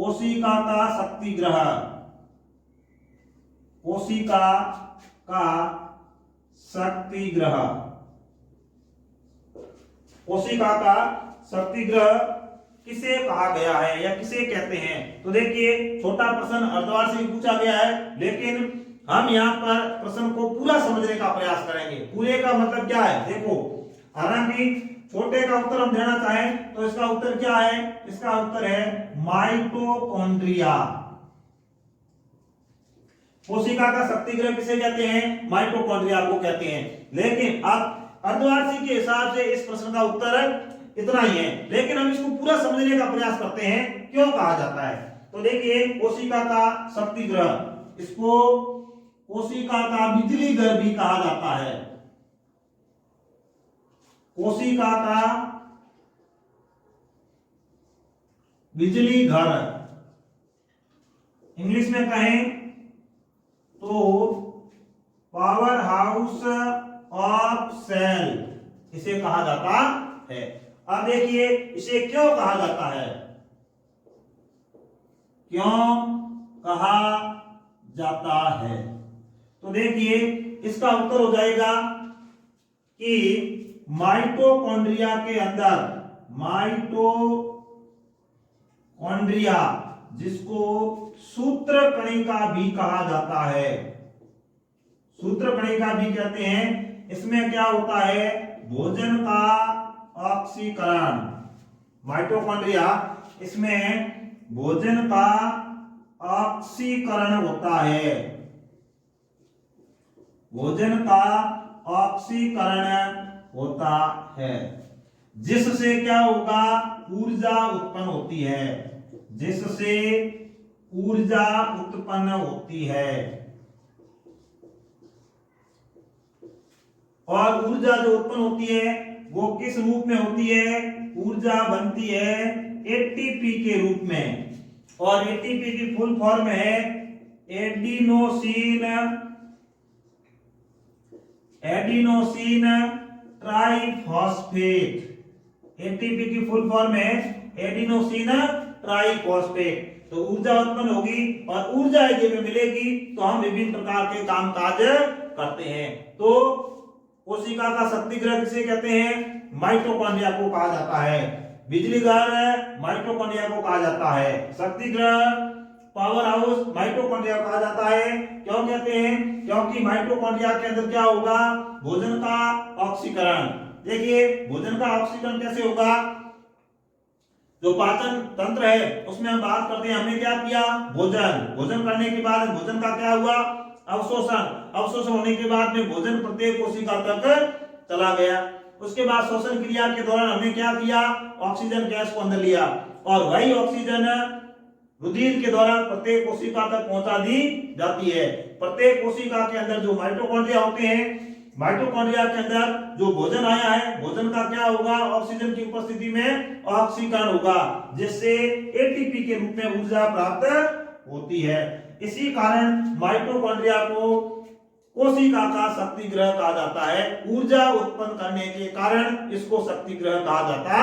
कोशिका का शक्ति ग्रह, कोशिका का शक्ति ग्रह, कोशिका का शक्ति ग्रह किसे कहा गया है या किसे कहते हैं? तो देखिए, छोटा प्रश्न अर्धवार्षिक से पूछा गया है, लेकिन हम यहाँ पर प्रश्न को पूरा समझने का प्रयास करेंगे। पूरे का मतलब क्या है? देखो, हालांकि छोटे का उत्तर हम देना चाहें तो इसका उत्तर क्या है? इसका उत्तर है माइटोकॉन्ड्रिया। कोशिका का शक्ति ग्रह किसे कहते हैं? माइटोकॉन्ड्रिया को कहते हैं। लेकिन अब अर्धवार्षिक के हिसाब से इस प्रश्न का उत्तर इतना ही है, लेकिन हम इसको पूरा समझने का प्रयास करते हैं, क्यों कहा जाता है। तो देखिए, कोशिका का शक्ति ग्रह, इसको कोशिका का बिजली घर भी कहा जाता है। कोशिका का बिजली घर, इंग्लिश में कहें तो पावर हाउस ऑफ सेल इसे कहा जाता है। अब देखिए, इसे क्यों कहा जाता है? क्यों कहा जाता है? तो देखिए, इसका उत्तर हो जाएगा कि माइटोकॉन्ड्रिया के अंदर, माइटोकॉन्ड्रिया जिसको सूत्रकणिका भी कहा जाता है, सूत्रकणिका भी कहते हैं, इसमें क्या होता है? भोजन का ऑक्सीकरण। माइटोकॉन्ड्रिया, इसमें भोजन का ऑक्सीकरण होता है, भोजन का ऑक्सीकरण होता है, जिससे क्या होगा? ऊर्जा उत्पन्न होती है, जिससे ऊर्जा उत्पन्न होती है। और ऊर्जा जो उत्पन्न होती है वो किस रूप में होती है? ऊर्जा बनती है एटीपी के रूप में, और एटीपी की फुल फॉर्म है एडिनोसिन ट्राइफॉस्फेट। एटीपी की फुल फॉर्म है एडिनोसिन ट्राइफॉस्फेट। तो ऊर्जा उत्पन्न होगी, और ऊर्जा यदि हमें मिलेगी तो हम विभिन्न प्रकार के कामकाज करते हैं। तो कोशिका का शक्ति ग्रह किसे कहते हैं? माइटोकॉन्ड्रिया को कहा जाता है। बिजली घर माइटोकॉन्ड्रिया को कहा जाता है। शक्ति ग्रह, पावर हाउस माइटोकॉन्ड्रिया को कहा जाता है। क्यों कहते हैं? क्योंकि माइटोकॉन्ड्रिया के अंदर क्या होगा? भोजन का ऑक्सीकरण। देखिए, भोजन का ऑक्सीकरण कैसे होगा? जो पाचन तंत्र है उसमें हम बात करते हैं, हमने क्या किया? भोजन करने के बाद भोजन का क्या हुआ? अवशोषण होने के बाद में भोजन प्रत्येक कोशिका तक चला गया। उसके बाद श्वसन क्रिया के दौरान हमने क्या किया? ऑक्सीजन गैस को अंदर लिया, और वही ऑक्सीजन रुधिर के दौरान प्रत्येक कोशिका तक पहुंचा दी जाती है। प्रत्येक कोशिका के अंदर जो माइटोकॉन्ड्रिया होते हैं, माइटोकॉन्ड्रिया के अंदर जो भोजन आया है, भोजन का क्या होगा? ऑक्सीजन की उपस्थिति में ऑक्सीकरण होगा, जिससे एटीपी के रूप में ऊर्जा प्राप्त होती है। इसी कारण माइटोकॉन्ड्रिया को कोशिका का शक्ति ग्रह कहा जाता है। ऊर्जा उत्पन्न करने के कारण इसको शक्ति ग्रह कहा जाता